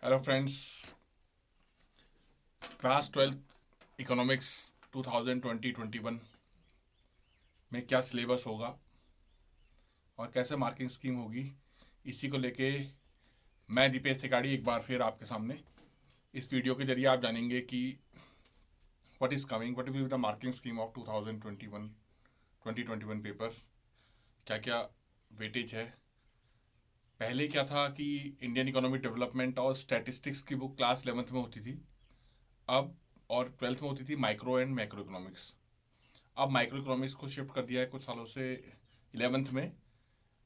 Hello friends, class 12 economics 2020-21 में क्या syllabus होगा और कैसे मार्किंग स्कीम होगी, इसी को लेके मैं दीपेश तिवारी एक बार फिर आपके सामने इस वीडियो के जरिए आप जानेंगे कि what is coming, what will be the marking scheme of 2021 paper, क्या क्या वेटेज है। पहले क्या था कि इंडियन इकोनॉमिक डेवलपमेंट और स्टैटिस्टिक्स की बुक क्लास 11th में होती थी, अब और 12th में होती थी माइक्रो एंड मैक्रो इकोनॉमिक्स। अब माइक्रो इकोनॉमिक्स को शिफ्ट कर दिया है कुछ सालों से 11th में,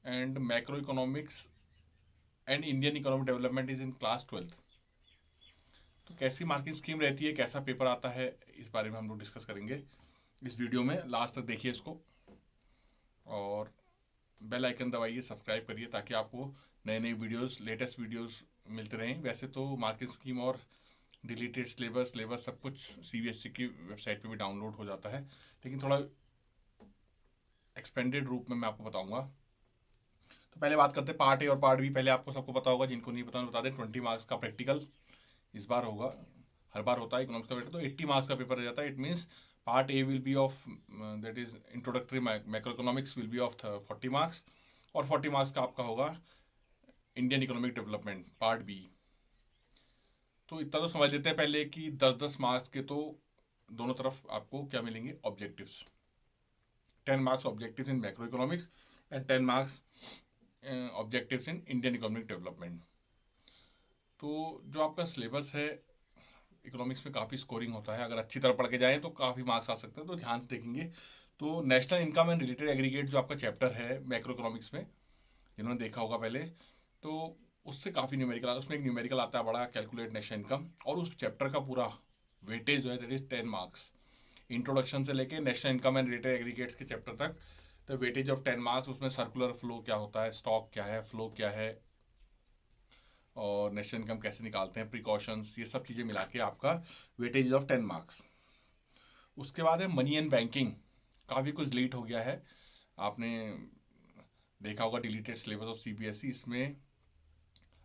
and macro economics and Indian economic development is in class 12th। तो कैसी मार्किंग स्कीम रहती है, कैसा पेपर आता है, इस बारे में हम लोग डिस्कस करेंगे इस वीडियो में। लास्ट तक देखिए इसको और बेल आइकन दबाइए, सब्सक्राइब करिए ताकि आपको नए नए वीडियोस, लेटेस्ट वीडियोस मिलते रहें। वैसे तो मार्किंग स्कीम और डिलीटेड सिलेबस सब कुछ सीबीएसई की वेबसाइट पे भी डाउनलोड हो जाता है, लेकिन थोड़ा एक्सपेंडेड रूप में मैं आपको बताऊंगा। तो पहले बात करते हैं पार्ट ए और पार्ट बी। पहले आपको सबको पता होगा, जिनको नहीं पता बता दें, 20 मार्क्स का प्रैक्टिकल इस बार होगा। हर बार होता है इकोनॉमिक्स का पेपर, तो 80 मार्क्स का पेपर रह जाता है। It means part A will be of, that is introductory macroeconomics, will be of 40 marks, और 40 मार्क्स का आपका होगा Indian economic development part B. तो इतना तो समझ लेते हैं पहले कि 10-10 मार्क्स के तो दोनों तरफ आपको क्या मिलेंगे, objectives. 10 marks objectives in macro economics and 10 marks objectives in Indian economic development. तो जो आपका सिलेबस है इकोनॉमिक्स में, काफ़ी स्कोरिंग होता है। अगर अच्छी तरह पढ़ के जाएं तो काफ़ी मार्क्स आ सकते हैं, तो ध्यान से देखेंगे। तो national income and related aggregate जो आपका चैप्टर है मैक्रो इकोनॉमिक्स में, जिन्होंने देखा होगा पहले, तो उससे काफ़ी न्यूमेरिकल आता है। उसमें एक न्यूमेरिकल आता है बड़ा, कैलकुलेट नेशनल इनकम, और उस चैप्टर का पूरा वेटेज जो है दैट इज 10 मार्क्स। इंट्रोडक्शन से लेके national income and related aggregates के चैप्टर तक, तो वेटेज ऑफ 10 मार्क्स। उसमें सर्कुलर फ्लो क्या होता है, स्टॉक क्या है, फ्लो क्या है, और नेशनल इनकम कैसे निकालते हैं, प्रिकॉशंस, ये सब चीज़ें मिला के आपका वेटेज ऑफ 10 मार्क्स। उसके बाद है मनी एंड बैंकिंग, काफ़ी कुछ डिलीट हो गया है, आपने देखा होगा डिलीटेड सिलेबस ऑफ सीबीएसई। इसमें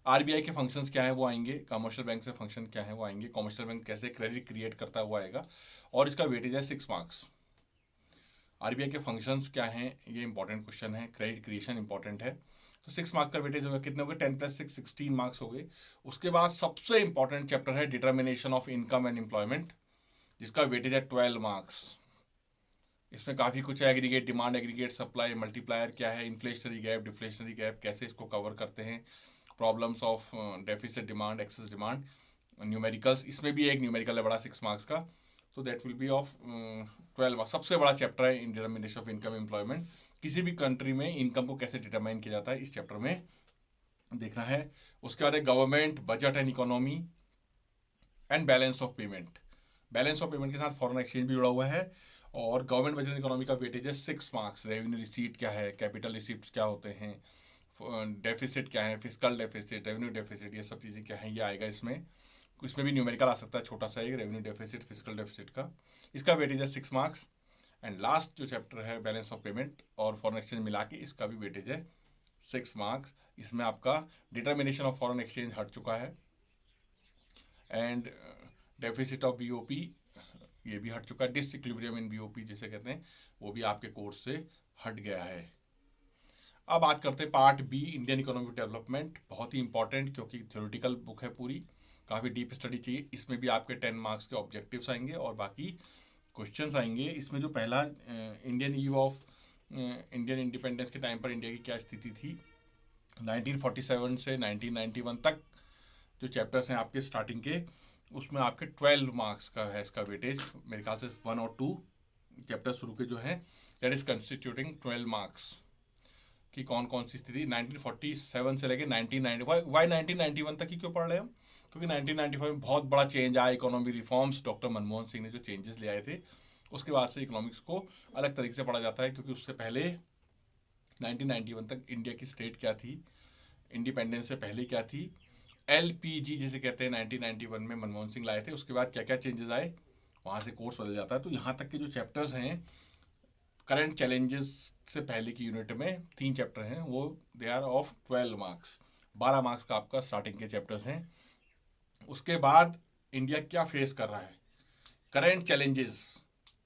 आरबीआई के फंक्शंस क्या है वो आएंगे, कमर्शियल बैंक से फंक्शन क्या है वो आएंगे, कमर्शियल बैंक कैसे क्रेडिट क्रिएट करता है वो आएगा, और इसका वेटेज है 6 मार्क्स। आरबीआई के फंक्शंस क्या हैं, ये इंपॉर्टेंट क्वेश्चन है, क्रेडिट क्रिएशन इंपॉर्टेंट है। तो 6 मार्क्स का वेटेज होगा, कितने हो गए, 10+6 16 मार्क्स हो गए। उसके बाद सबसे इंपॉर्टेंट चैप्टर है determination of income and employment, जिसका वेटेज है 12 मार्क्स। इसमें काफ़ी कुछ है, aggregate demand, aggregate supply, multiplier क्या है, इन्फ्लेशनरी गैप, डिफ्लेशनरी गैप, कैसे इसको कवर करते हैं, problems of deficit demand, excess demand, numericals. इसमें भी एक न्यूमेरिकल है बड़ा 6 मार्क्स का, तो that will be of 12 marks. सबसे बड़ा चैप्टर है इन डिटर्मिनेशन ऑफ इनकम एम्प्लॉयमेंट। किसी भी कंट्री में इनकम को कैसे डिटरमाइन किया जाता है, इस चैप्टर में देखना है। उसके बाद है government, budget and economy and balance of payment. Balance of payment के साथ फॉरेन एक्सचेंज भी जुड़ा हुआ है। और गवर्नमेंट बजट इकोनॉमी का वेटेज है 6 मार्क्स। रेवेन्यू रिसीट क्या है, कैपिटल रिसीप्ट क्या होते हैं, डेफिसिट क्या है, फिजिकल डेफिसिट, रेवेन्यू डेफिसिट, ये सब चीज़ें क्या है, ये आएगा इसमें। इसमें भी न्यूमेरिकल आ सकता है छोटा सा, एक रेवेन्यू डेफिसिट, फिजिकल डेफिसिट का। इसका वेटेज है 6 मार्क्स। एंड लास्ट जो चैप्टर है बैलेंस ऑफ पेमेंट और फॉरेन एक्सचेंज मिला के, इसका भी वेटेज है 6 मार्क्स। इसमें आपका डिटर्मिनेशन ऑफ फॉरेन एक्सचेंज हट चुका है, एंड डेफिसिट ऑफ बीओपी ये भी हट चुका है। डिसइक्विलिब्रियम इन बीओपी जिसे कहते हैं, वो भी आपके कोर्स से हट गया है। अब बात करते हैं part B, Indian economic development. बहुत ही इंपॉर्टेंट, क्योंकि थ्योरेटिकल बुक है पूरी, काफ़ी डीप स्टडी चाहिए। इसमें भी आपके 10 मार्क्स के ऑब्जेक्टिव्स आएंगे और बाकी क्वेश्चंस आएंगे। इसमें जो पहला Indian eve of Indian independence के टाइम पर इंडिया की क्या स्थिति थी 1947 से 1991 तक, जो चैप्टर्स हैं आपके स्टार्टिंग के, उसमें आपके 12 मार्क्स का है इसका वेटेज। मेरे ख्याल से 1 और 2 चैप्टर शुरू के जो है, दैट इज कंस्टिट्यूटिंग 12 मार्क्स। कि कौन कौन सी स्थिति 1947 से लेके 1990, वाई 1991 तक ही क्यों पढ़ रहे हैं हम, क्योंकि 1995 में बहुत बड़ा चेंज आया, economy reforms, doctor Manmohan Singh ने जो चेंजेस ले आए थे, उसके बाद से इकोनॉमिक्स को अलग तरीके से पढ़ा जाता है। क्योंकि उससे पहले 1991 तक इंडिया की स्टेट क्या थी, इंडिपेंडेंस से पहले क्या थी, एलपीजी जिसे कहते हैं 1991 में मनमोहन सिंह लाए थे, उसके बाद क्या क्या चेंजेस आए, वहाँ से कोर्स बदल जाता है। तो यहाँ तक के जो चैप्टर्स हैं करंट चैलेंजेस से पहले की यूनिट में, 3 चैप्टर हैं, वो they are of 12 marks. 12 marks का आपका स्टार्टिंग के चैप्टर्स हैं। उसके बाद इंडिया क्या फेस कर रहा है, करेंट चैलेंजेस।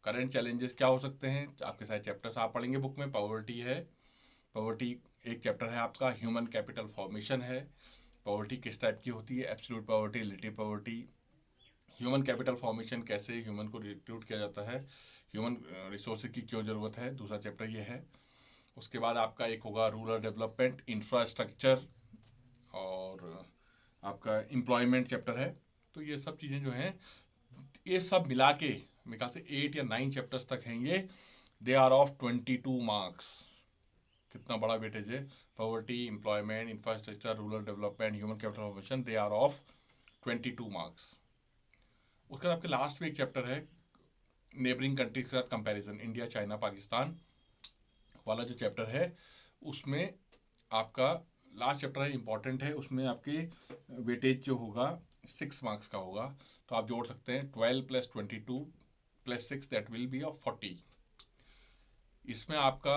करेंट चैलेंजेस क्या हो सकते हैं, आपके सारे चैप्टर्स आप पढ़ेंगे बुक में। पॉवर्टी है, पॉवर्टी एक चैप्टर है आपका। ह्यूमन कैपिटल फॉर्मेशन है, पॉवर्टी किस टाइप की होती है, absolute poverty, relative poverty. Human capital formation, कैसे ह्यूमन को रिक्रूट किया जाता है, ह्यूमन रिसोर्सेज की क्यों ज़रूरत है, दूसरा चैप्टर ये है। उसके बाद आपका एक होगा रूरल डेवलपमेंट, इंफ्रास्ट्रक्चर, और आपका एम्प्लॉयमेंट चैप्टर है। तो ये सब चीज़ें जो हैं, ये सब मिला के मेरे ख्याल से 8 या 9 चैप्टर्स तक हैं ये। They are of 22 marks. कितना बड़ा वेटेज है, poverty, employment, infrastructure, rural development, human capital formation, they are of 22 marks. उसके बाद आपके लास्ट में एक चैप्टर है नेबरिंग कंट्री के साथ कंपैरिजन, इंडिया चाइना पाकिस्तान वाला जो चैप्टर है, उसमें आपका लास्ट चैप्टर है, इंपॉर्टेंट है। उसमें आपकी वेटेज जो होगा 6 मार्क्स का होगा। तो आप जोड़ सकते हैं 12 + 22 + 6, दैट विल बी ऑफ 40। इसमें आपका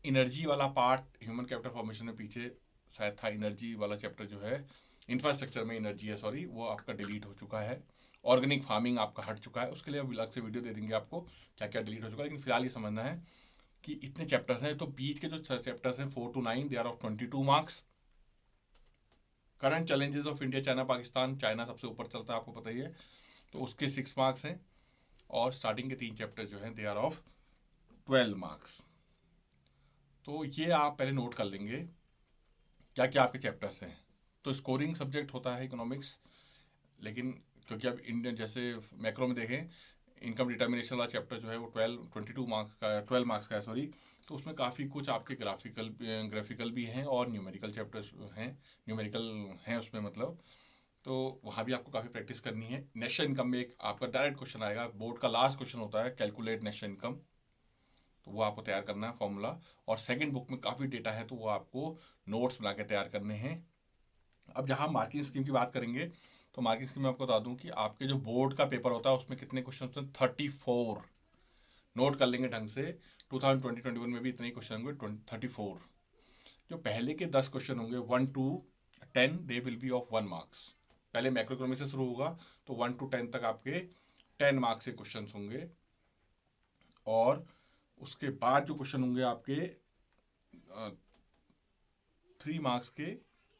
एनर्जी वाला पार्ट ह्यूमन कैपिटल फॉर्मेशन में पीछे शायद था, एनर्जी वाला चैप्टर जो है, इंफ्रास्ट्रक्चर में एनर्जी है सॉरी, वो आपका डिलीट हो चुका है। ऑर्गेनिक फार्मिंग आपका हट चुका है, उसके लिए अब अलग से वीडियो दे देंगे आपको क्या क्या डिलीट हो चुका है। लेकिन फिलहाल ये समझना है कि इतने चैप्टर्स हैं, तो बीच के जो चैप्टर्स हैं 4 to 9, they are of 22 marks. Current challenges of India China Pakistan, China सबसे ऊपर चलता है आपको पता ही है, तो उसके 6 मार्क्स हैं। और स्टार्टिंग के 3 चैप्टर जो हैं दे आर ऑफ 12 मार्क्स। तो ये आप पहले नोट कर लेंगे क्या क्या आपके चैप्टर्स हैं। तो स्कोरिंग सब्जेक्ट होता है इकोनॉमिक्स, लेकिन क्योंकि अब इंडियन जैसे मैक्रो में देखें, इनकम डिटर्मिनेशन वाला चैप्टर जो है वो 22 मार्क्स का है, 12 मार्क्स का है सॉरी। तो उसमें काफ़ी कुछ आपके ग्राफिकल भी हैं और न्यूमेरिकल चैप्टर्स हैं, न्यूमेरिकल हैं उसमें मतलब। तो वहाँ भी आपको काफ़ी प्रैक्टिस करनी है। नेशनल इनकम में एक आपका डायरेक्ट क्वेश्चन आएगा, बोर्ड का लास्ट क्वेश्चन होता है, कैलकुलेट नेशनल इनकम, तो वो आपको तैयार करना है फॉर्मूला। और सेकंड बुक में काफ़ी डेटा है, तो वो आपको नोट्स बना के तैयार करने हैं। अब जहाँ मार्किंग स्कीम की बात करेंगे, तो मार्किंग स्कीम में आपको बता दूं कि आपके जो बोर्ड का पेपर होता है उसमें कितने क्वेश्चन होते हैं, 34। नोट कर लेंगे ढंग से, 2020-21 में भी इतने ही क्वेश्चन होंगे, 34। जो पहले के 10 क्वेश्चन होंगे 1 to 10, they will be of 1 marks. पहले मैक्रो इकोनॉमिक्स से शुरू होगा, तो 1 to 10 तक आपके 10 मार्क्स के क्वेश्चन होंगे। और उसके बाद जो क्वेश्चन होंगे आपके 3 मार्क्स के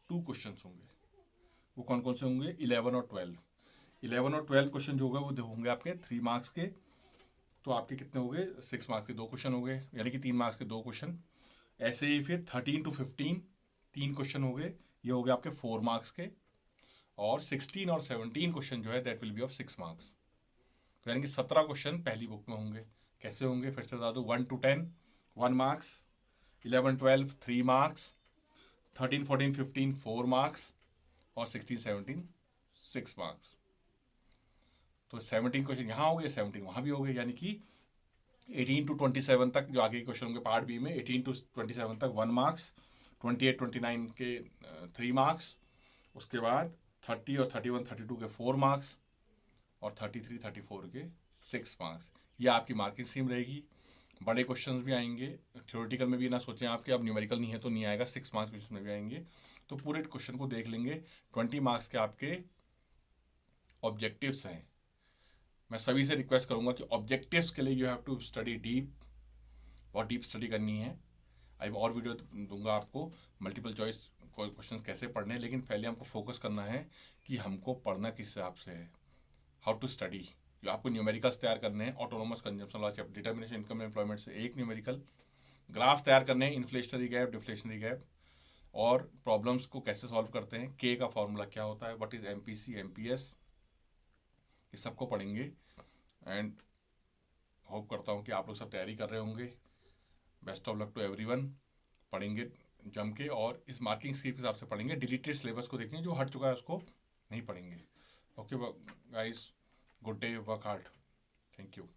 2 क्वेश्चन होंगे। वो कौन कौन से होंगे, 11 और 12। 11 और 12 क्वेश्चन जो होगा वो होंगे आपके 3 मार्क्स के। तो आपके कितने हो गए, 6 मार्क्स के 2 क्वेश्चन हो गए, यानी कि 3 मार्क्स के 2 क्वेश्चन। ऐसे ही फिर 13 to 15 3 क्वेश्चन हो गए, ये हो गए आपके 4 मार्क्स के। और 16 और 17 क्वेश्चन जो है that will be of 6 marks. तो यानी कि 17 क्वेश्चन पहली बुक में होंगे। कैसे होंगे फिर से बता दूँ, 1 to 10 1 मार्क्स, 11-12 3 मार्क्स, 13-14-15 4 मार्क्स, और 16-17 6 मार्क्स। तो 17 क्वेश्चन यहाँ हो गए, 17 वहाँ भी हो गए, यानी कि 18 to 27 तक जो आगे के क्वेश्चन होंगे पार्ट बी में, 18 to 27 तक 1 मार्क्स, 28-29 के 3 मार्क्स, उसके बाद 30 और 31-32 के 4 मार्क्स, और 33-34 के 6 मार्क्स। ये आपकी मार्किंग स्कीम रहेगी। बड़े क्वेश्चंस भी आएंगे, थ्योरेटिकल में भी ना सोचें आपके अब न्यूमेरिकल नहीं है तो नहीं आएगा, 6 मार्क्स क्वेश्चन में भी आएंगे। तो पूरे क्वेश्चन को देख लेंगे। 20 मार्क्स के आपके ऑब्जेक्टिव्स हैं। मैं सभी से रिक्वेस्ट करूंगा कि ऑब्जेक्टिव्स के लिए you have to study deep, बहुत डीप स्टडी करनी है। आई और वीडियो दूंगा आपको मल्टीपल चॉइस क्वेश्चंस कैसे पढ़ने हैं, लेकिन पहले हमको फोकस करना है कि हमको पढ़ना किस हिसाब से है, हाउ टू स्टडी। जो आपको न्यूमेरिकल्स तैयार करने हैं, ऑटोनोमस कंजम्पशन वाला चैप्टर, डिटर्मिनेशन इनकम एम्प्लॉयमेंट से एक न्यूमेरिकल, ग्राफ तैयार करने हैं, इन्फ्लेशनरी गैप, डिफ्लेशनरी गैप, और प्रॉब्लम्स को कैसे सॉल्व करते हैं, के का फॉर्मूला क्या होता है, व्हाट इज एमपीसी एमपीएस, ये सबको पढ़ेंगे। एंड होप करता हूँ कि आप लोग सब तैयारी कर रहे होंगे। Best of luck to everyone. पढ़ेंगे जम के, और इस मार्किंग स्कीम के हिसाब से पढ़ेंगे। डिलीटेड सिलेबस को देखेंगे, जो हट चुका है उसको नहीं पढ़ेंगे। Okay guys, good day, work hard, thank you.